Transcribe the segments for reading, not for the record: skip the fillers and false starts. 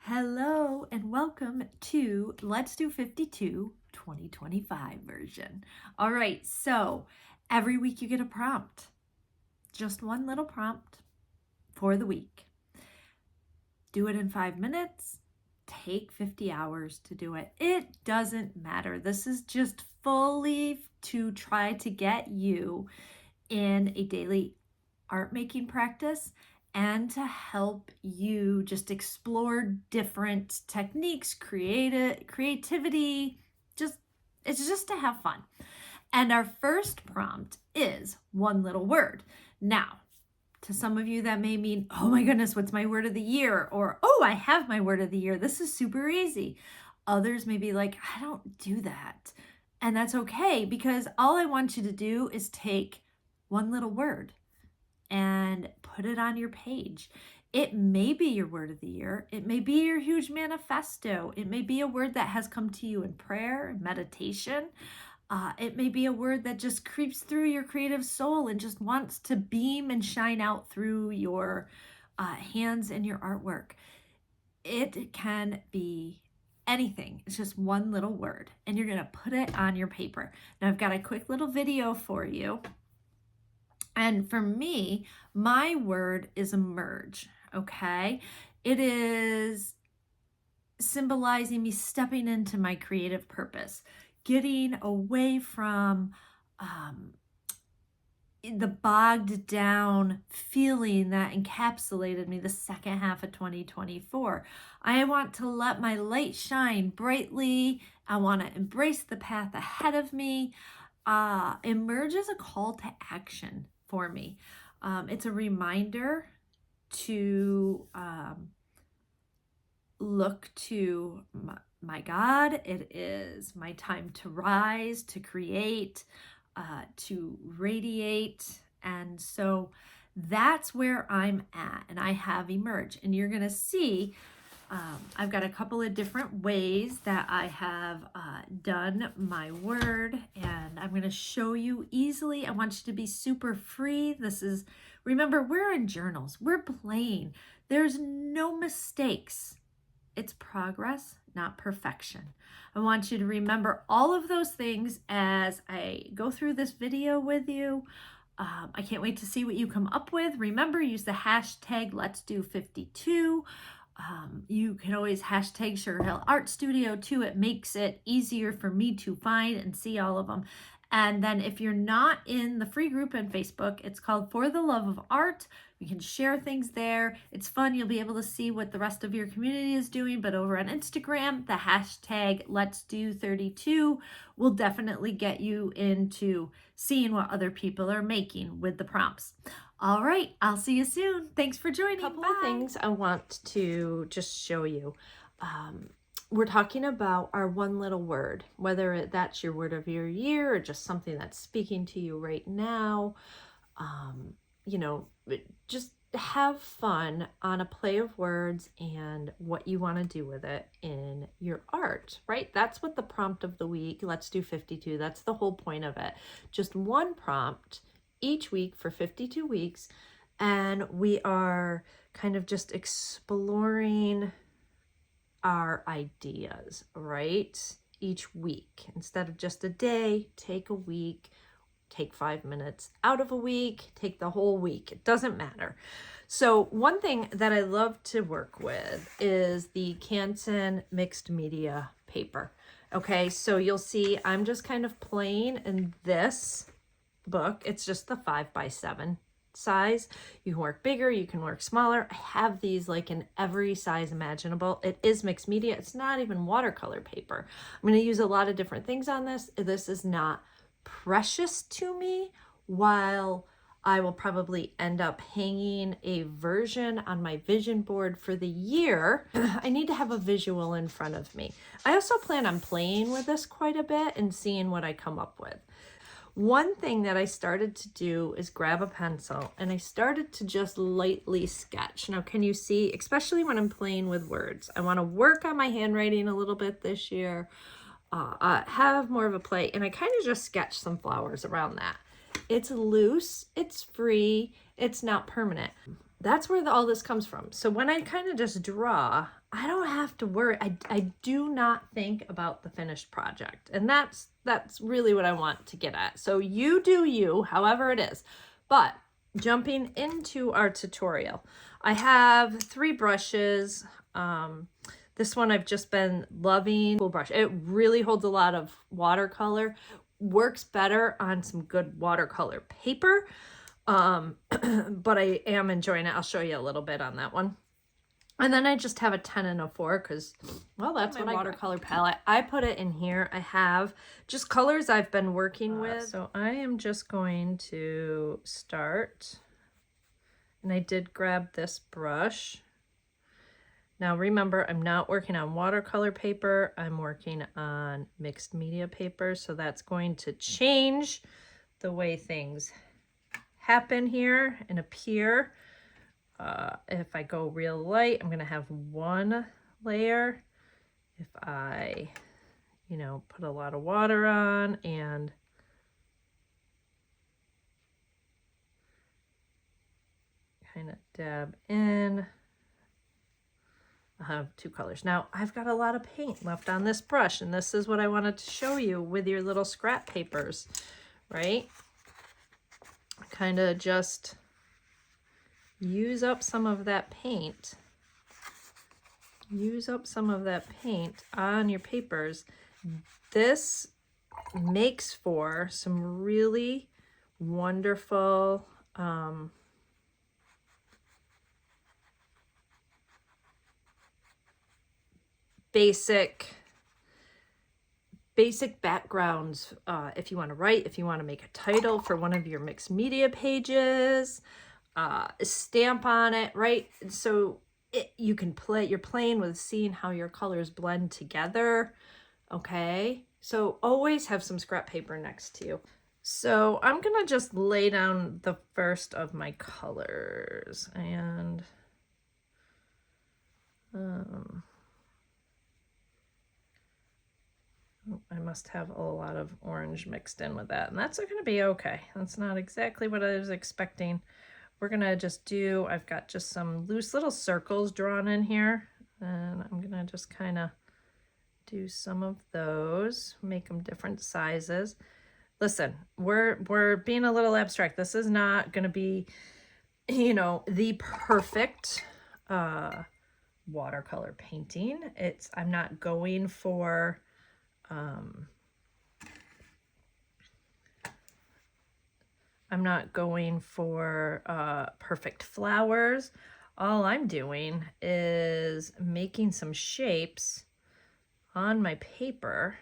Hello and welcome to Let's Do 52 2025 version. All right, so every week you get a prompt, just one little prompt for the week. Do it in 5 minutes, take 50 hours to do it. It doesn't matter. This is just fully to try to get you in a daily art making practice and to help you just explore different techniques, creativity, it's just to have fun. And our first prompt is one little word. Now, to some of you that may mean, oh my goodness, what's my word of the year? Or, oh, I have my word of the year. This is super easy. Others may be like, I don't do that. And that's okay, because all I want you to do is take one little word and put it on your page. It may be your word of the year. It may be your huge manifesto. It may be a word that has come to you in prayer, meditation. It may be a word that just creeps through your creative soul and just wants to beam and shine out through your hands and your artwork. It can be anything. It's just one little word, and you're going to put it on your paper. Now, I've got a quick little video for you. And for me, my word is emerge, okay? It is symbolizing me stepping into my creative purpose, getting away from the bogged down feeling that encapsulated me the second half of 2024. I want to let my light shine brightly. I want to embrace the path ahead of me. Emerge is a call to action for me. It's a reminder to look to my God. It is my time to rise, to create, to radiate. And so that's where I'm at. And I have emerge. And you're going to see I've got a couple of different ways that I have done my word, and I'm going to show you easily. I want you to be super free. Remember, we're in journals. We're playing. There's no mistakes. It's progress, not perfection. I want you to remember all of those things as I go through this video with you. I can't wait to see what you come up with. Remember, use the hashtag Let's Do 52. You can always hashtag Sugar Hill Art Studio too. It makes it easier for me to find and see all of them. And then if you're not in the free group on Facebook, it's called For the Love of Art. You can share things there. It's fun. You'll be able to see what the rest of your community is doing. But over on Instagram, the hashtag Let's Do 32 will definitely get you into seeing what other people are making with the prompts. All right, I'll see you soon. Thanks for joining. A couple of things I want to just show you. We're talking about our one little word, whether that's your word of your year or just something that's speaking to you right now. Just have fun on a play of words and what you want to do with it in your art, right? That's what the prompt of the week, Let's Do 52, that's the whole point of it. Just one prompt each week for 52 weeks. And we are kind of just exploring our ideas, right? Each week. Instead of just a day, take a week, take 5 minutes out of a week, take the whole week. It doesn't matter. So one thing that I love to work with is the Canson mixed media paper. Okay, so you'll see I'm just kind of playing in this book. It's just the 5x7 size. You can work bigger, you can work smaller. I have these like in every size imaginable. It is mixed media. It's not even watercolor paper. I'm going to use a lot of different things on this. This is not precious to me, while I will probably end up hanging a version on my vision board for the year. I need to have a visual in front of me. I also plan on playing with this quite a bit and seeing what I come up with. One thing that I started to do is grab a pencil and I started to just lightly sketch. Now, can you see, especially when I'm playing with words, I want to work on my handwriting a little bit this year, have more of a play, and I kind of just sketch some flowers around that. It's loose, it's free, it's not permanent. that's where all this comes from. So when I kind of just draw, I don't have to worry. I do not think about the finished project. And that's really what I want to get at. So you do you, however it is. But jumping into our tutorial, I have 3 brushes. This one I've just been loving. Full brush. It really holds a lot of watercolor. Works better on some good watercolor paper. But I am enjoying it. I'll show you a little bit on that one. And then I just have a 10 and a 4 because, well, that's my watercolor palette. I put it in here. I have just colors I've been working with. So I am just going to start. And I did grab this brush. Now remember, I'm not working on watercolor paper. I'm working on mixed media paper. So that's going to change the way things happen here and appear. If I go real light, I'm gonna have 1 layer. If I, put a lot of water on and kind of dab in, I'll have 2 colors. Now I've got a lot of paint left on this brush, and this is what I wanted to show you with your little scrap papers, right? Kind of just use up some of that paint. Use up some of that paint on your papers. This makes for some really wonderful basic backgrounds, if you want to write, if you want to make a title for one of your mixed media pages, stamp on it, right? So you can you're playing with seeing how your colors blend together. Okay, so always have some scrap paper next to you. So I'm gonna just lay down the first of my colors, and I must have a lot of orange mixed in with that, and that's going to be okay. That's not exactly what I was expecting. We're going to just do, I've got just some loose little circles drawn in here, and I'm going to just kind of do some of those, make them different sizes. Listen, we're being a little abstract. This is not going to be, the perfect watercolor painting. I'm not going for I'm not going for perfect flowers. All I'm doing is making some shapes on my paper.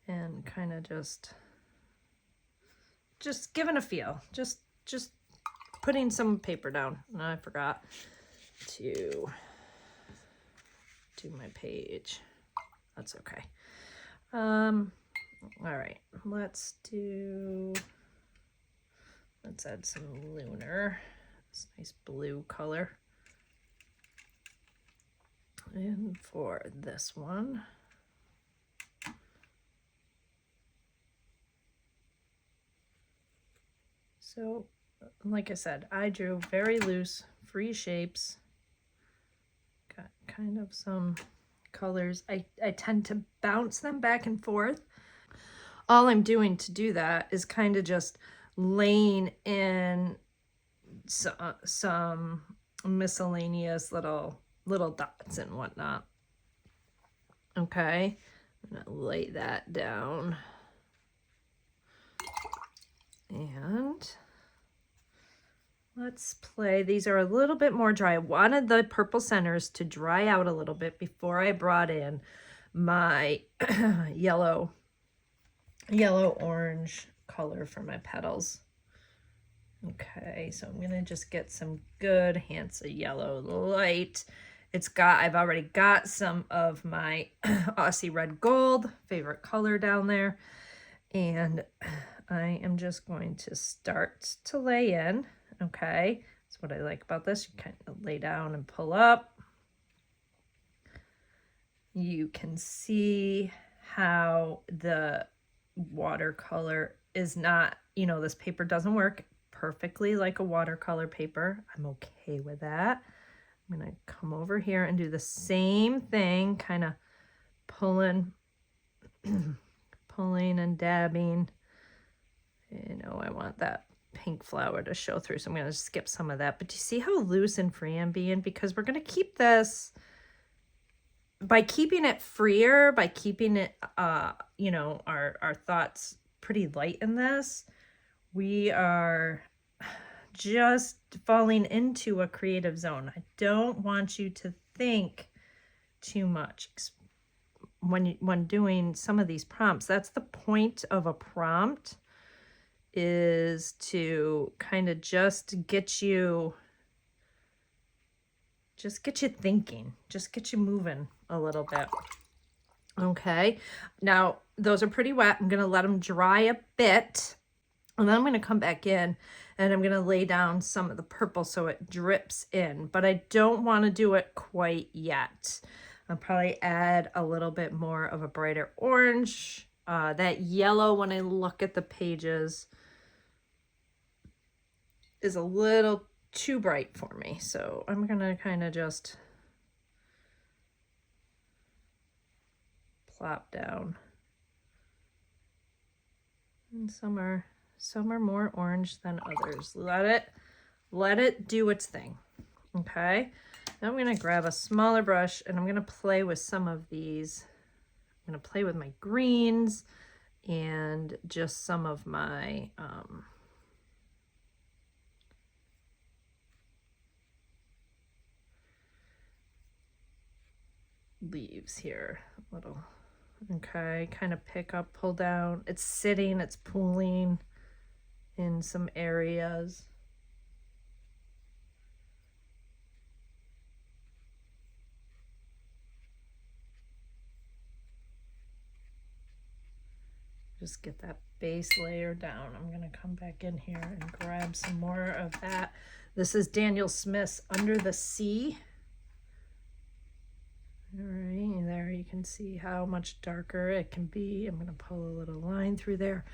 And kind of just giving a feel. Just putting some paper down. And I forgot to do my page. That's okay. All right, let's add some lunar, this nice blue color. And for this one, so like I said, I drew very loose, free shapes. Got kind of some colors. I tend to bounce them back and forth. All I'm doing to do that is kind of just laying in some miscellaneous little dots and whatnot. Okay, I'm gonna lay that down. And let's play. These are a little bit more dry. I wanted the purple centers to dry out a little bit before I brought in my yellow orange color for my petals. Okay, so I'm going to just get some good hints of yellow light. I've already got some of my Aussie red gold, favorite color down there. And I am just going to start to lay in. Okay, that's what I like about this. You kind of lay down and pull up. You can see how the watercolor is not, you know, this paper doesn't work perfectly like a watercolor paper. I'm okay with that. I'm gonna come over here and do the same thing, kind of pulling, pulling and dabbing. You know, I want that pink flower to show through, so I'm gonna skip some of that. But do you see how loose and free I'm being? Because we're gonna keep this, by keeping it freer, by keeping it, you know, our thoughts pretty light in this, we are just falling into a creative zone. I don't want you to think too much when doing some of these prompts. That's the point of a prompt, is to kind of just get you thinking, just get you moving a little bit. Okay, now those are pretty wet. I'm gonna let them dry a bit, and then I'm gonna come back in and I'm gonna lay down some of the purple so it drips in, but I don't want to do it quite yet. I'll probably add a little bit more of a brighter orange. That yellow, when I look at the pages, is a little too bright for me. So I'm gonna kind of just plop down. And some are more orange than others. Let it do its thing. Okay. Now I'm gonna grab a smaller brush and I'm gonna play with some of these. I'm gonna play with my greens and just some of my leaves here a little. Okay, kind of pick up, pull down. It's sitting, it's pooling in some areas. Just get that base layer down. I'm gonna come back in here and grab some more of that. This is Daniel Smith's Under the Sea. All right, there you can see how much darker it can be. I'm gonna pull a little line through there.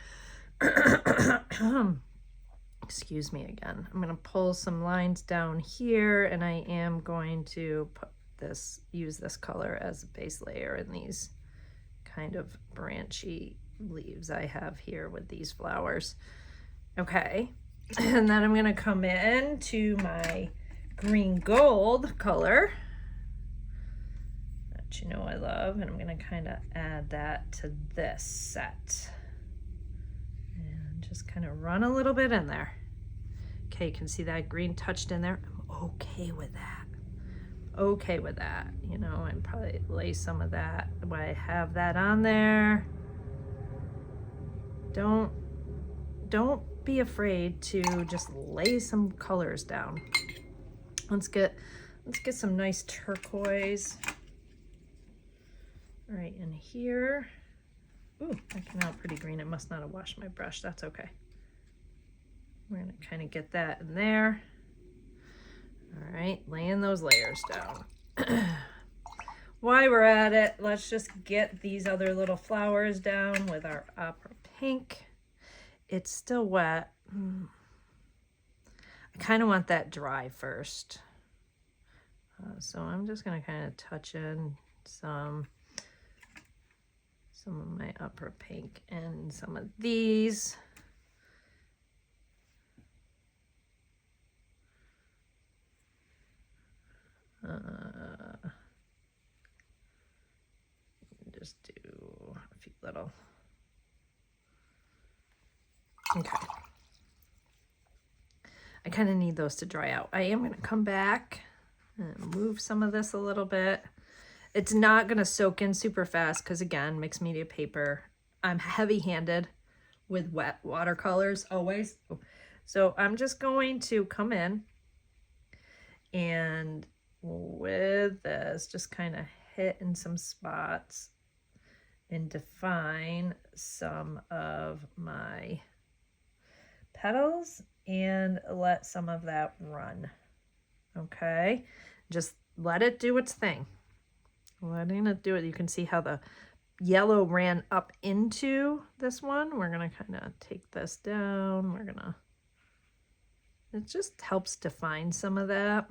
Excuse me again. I'm gonna pull some lines down here, and I am going to use this color as a base layer in these kind of branchy leaves I have here with these flowers. Okay, and then I'm gonna come in to my green gold color that you know I love, and I'm gonna kind of add that to this set and just kind of run a little bit in there. Okay, you can see that green touched in there. I'm okay with that. Okay with that, you know, and probably lay some of that while I have that on there. Don't be afraid to just lay some colors down. Let's get some nice turquoise right in here. Ooh, that came out pretty green. It must not have washed my brush. That's okay. We're gonna kind of get that in there. All right, laying those layers down. While we're at it, let's just get these other little flowers down with our opera pink. It's still wet. I kind of want that dry first. So I'm just gonna kind of touch in some of my opera pink and some of these. Just do a few little. Okay. I kind of need those to dry out. I am going to come back and move some of this a little bit. It's not going to soak in super fast because, again, mixed media paper. I'm heavy-handed with wet watercolors always. So I'm just going to come in and with this just kind of hit in some spots and define some of my petals and let some of that run. Okay, just let it do its thing. Letting it do it. You can see how the yellow ran up into this one. We're gonna kind of take this down. It just helps define some of that.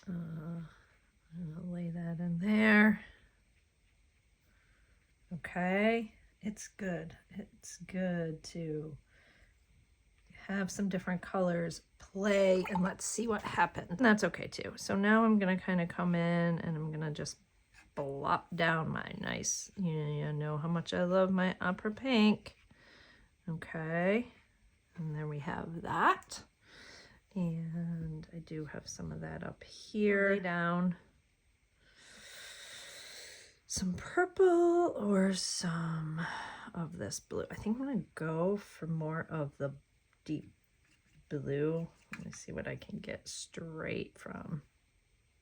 I'm gonna lay that in there. Okay, it's good. It's good to have some different colors play, and let's see what happens. And that's okay too. So now I'm gonna kind of come in and I'm gonna just blop down my nice, you know how much I love my opera pink. Okay, and there we have that. And I do have some of that up here. Lay down some purple or some of this blue. I think I'm gonna go for more of the deep blue. Let me see what I can get straight from.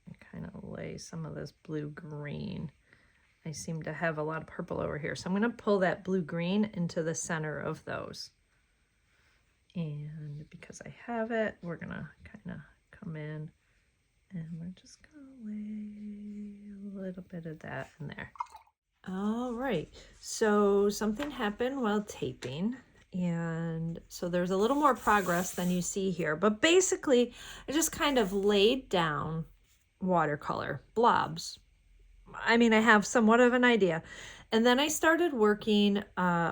I kind of lay some of this blue green. I seem to have a lot of purple over here, so I'm going to pull that blue green into the center of those. And because I have it, we're going to kind of come in and we're just going to lay a little bit of that in there. All right, so something happened while taping, and so there's a little more progress than you see here, but basically I just kind of laid down watercolor blobs. I mean, I have somewhat of an idea. And then I started working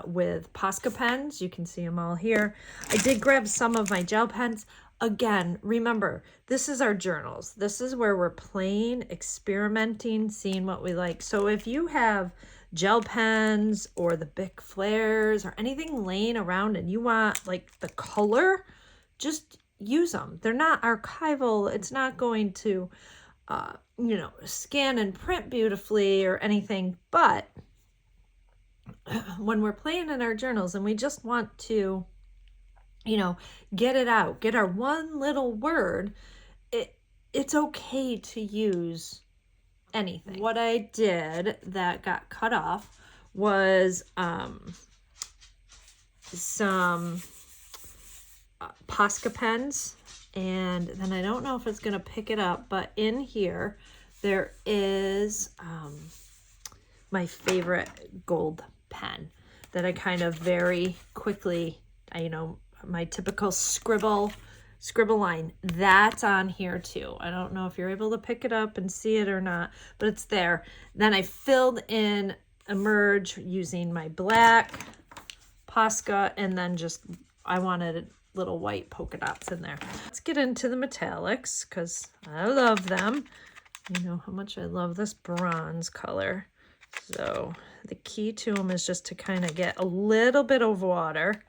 with Posca pens. You can see them all here. I did grab some of my gel pens. Again, remember, this is our journals. This is where we're playing, experimenting, seeing what we like. So if you have gel pens or the Bic flares or anything laying around and you want like the color, just use them. They're not archival. It's not going to, you know, scan and print beautifully or anything. But when we're playing in our journals and we just want to, you know, get it out, get our one little word, it's okay to use anything. What I did that got cut off was some Posca pens, and then I don't know if it's gonna pick it up, but in here there is my favorite gold pen that I kind of very quickly, you know, my typical scribble line, that's on here too. I don't know if you're able to pick it up and see it or not, but it's there. Then I filled in Emerge using my black Posca, and then just, I wanted little white polka dots in there. Let's get into the metallics because I love them. You know how much I love this bronze color. So the key to them is just to kind of get a little bit of water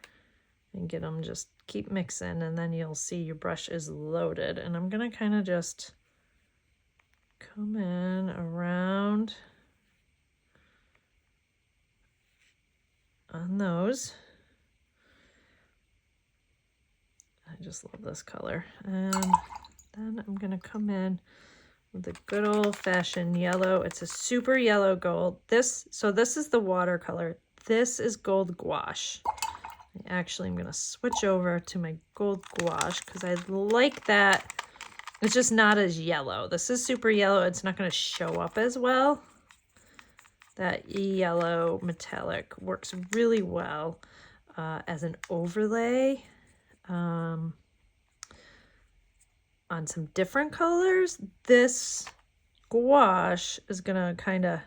and get them, just keep mixing, and then you'll see your brush is loaded. And I'm gonna kind of just come in around on those. I just love this color. And then I'm gonna come in with the good old-fashioned yellow. It's a super yellow gold. So this is the watercolor. This is gold gouache. Actually, I'm gonna switch over to my gold gouache because I like that. It's just not as yellow. This is super yellow. It's not gonna show up as well. That yellow metallic works really well as an overlay on some different colors. This gouache is gonna kind of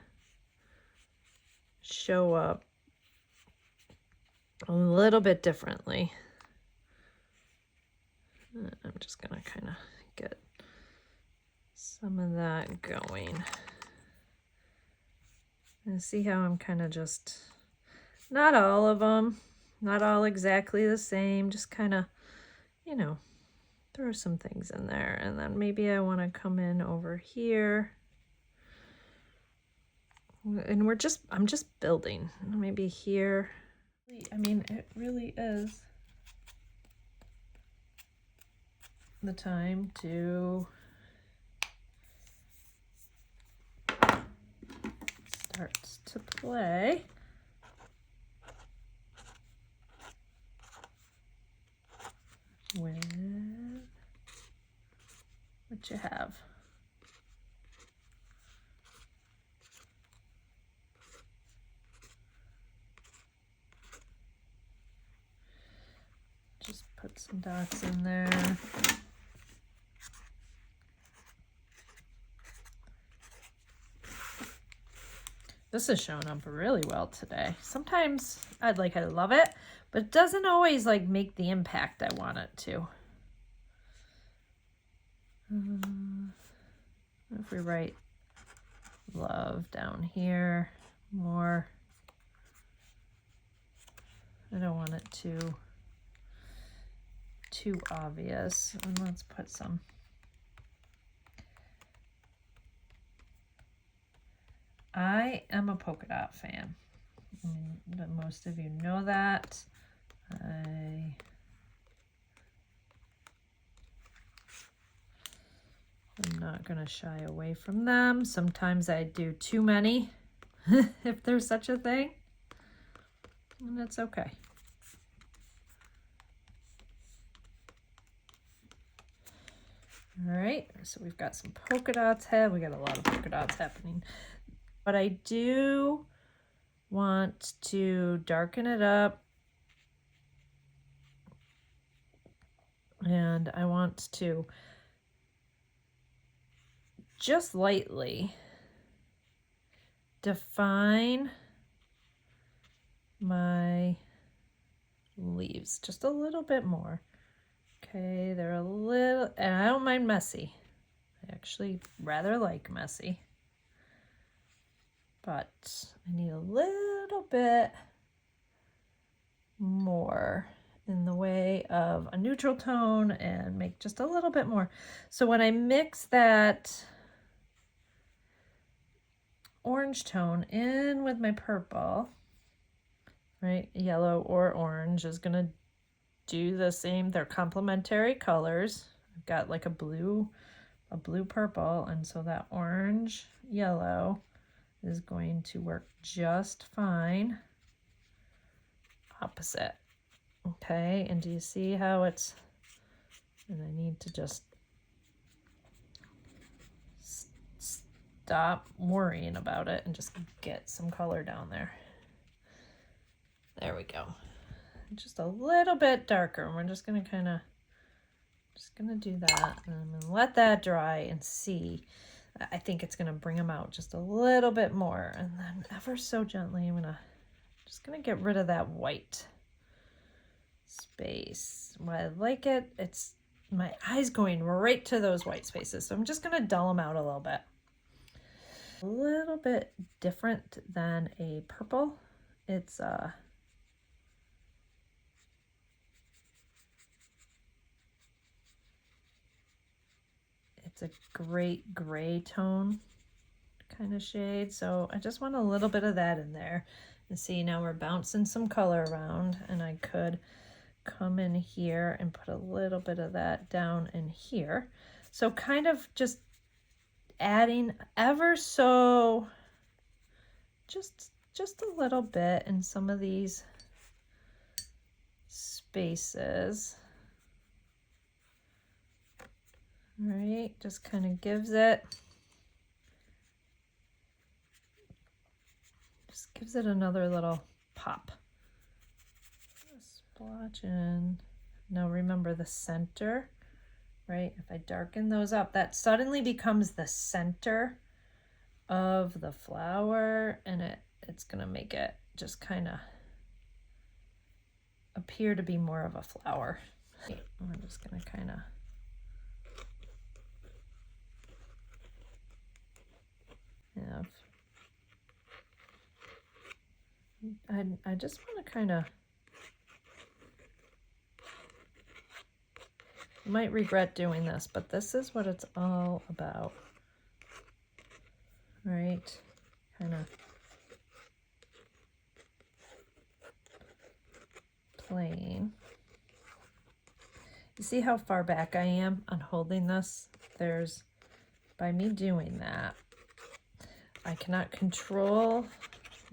show up a little bit differently. I'm just gonna kind of get some of that going. And see how I'm kind of just, not all of them, not all exactly the same, just kind of, you know, throw some things in there. And then maybe I want to come in over here. And I'm just building. Maybe here. I mean, it really is the time to start to play with what you have. put some dots in there. This is showing up really well today. Sometimes I love it, but it doesn't always like make the impact I want it to. If we write love down here more, I don't want it too obvious. And let's put some. I am a polka dot fan. I mean, most of you know that. I'm not going to shy away from them. Sometimes I do too many, if there's such a thing. And that's okay. All right, so we've got some polka dots. We got a lot of polka dots happening. But I do want to darken it up. And I want to just lightly define my leaves just a little bit more. Okay, they're a little, and I don't mind messy. I actually rather like messy. But I need a little bit more in the way of a neutral tone and make just a little bit more. So when I mix that orange tone in with my purple, right, yellow or orange is going to do the same. They're complementary colors. I've got like a blue purple, and so that orange yellow is going to work just fine opposite. Okay, and do you see how it's, and I need to just stop worrying about it and just get some color down there. There we go. Just a little bit darker, and we're just gonna do that, and I'm gonna let that dry and see. I think it's gonna bring them out just a little bit more, and then ever so gently I'm just gonna get rid of that white space. Why I like it, it's my eyes going right to those white spaces, so I'm just gonna dull them out a little bit. A little bit different than a purple. It's a great gray tone kind of shade, so I just want a little bit of that in there. And see, now we're bouncing some color around, and I could come in here and put a little bit of that down in here. So kind of just adding ever so just a little bit in some of these spaces. All right, just kind of gives it another little pop. Splotch in. Now remember the center, right? If I darken those up, that suddenly becomes the center of the flower, and it's gonna make it just kind of appear to be more of a flower. I'm just gonna kind of have, I just want to kind of, you might regret doing this, but this is what it's all about, right? Kind of plain. You see how far back I am on holding this? By me doing that, I cannot control,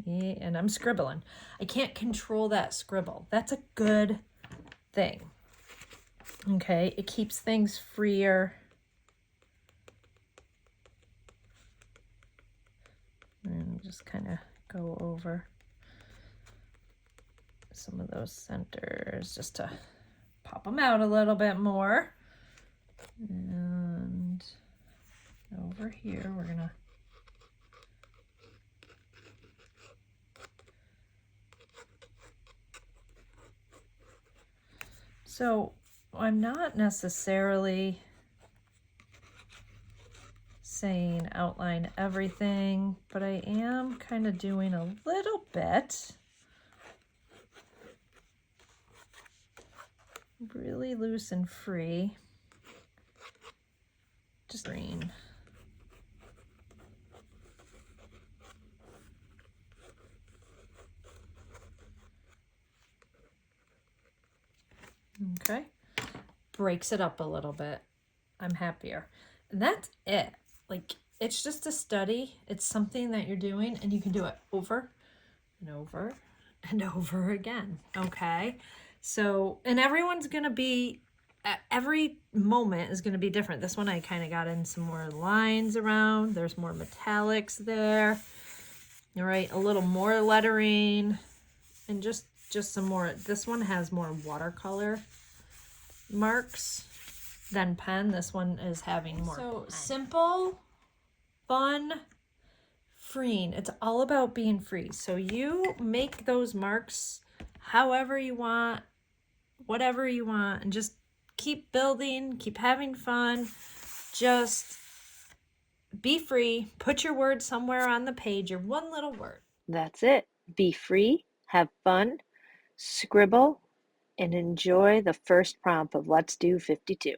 and I'm scribbling. I can't control that scribble. That's a good thing. Okay, it keeps things freer. And just kind of go over some of those centers just to pop them out a little bit more. And over here, we're gonna so I'm not necessarily saying outline everything, but I am kind of doing a little bit. Really loose and free. Just green. Okay. Breaks it up a little bit. I'm happier. And that's it. Like, it's just a study. It's something that you're doing, and you can do it over and over and over again. Okay. So, and everyone's going to be, every moment is going to be different. This one, I kind of got in some more lines around. There's more metallics there. All right. A little more lettering and just some more. This one has more watercolor marks than pen. This one is having more. So pen. Simple, fun, freeing. It's all about being free. So you make those marks however you want, whatever you want, and just keep building, keep having fun. Just be free. Put your word somewhere on the page, your one little word. That's it. Be free, have fun, scribble, and enjoy the first prompt of Let's Do 52.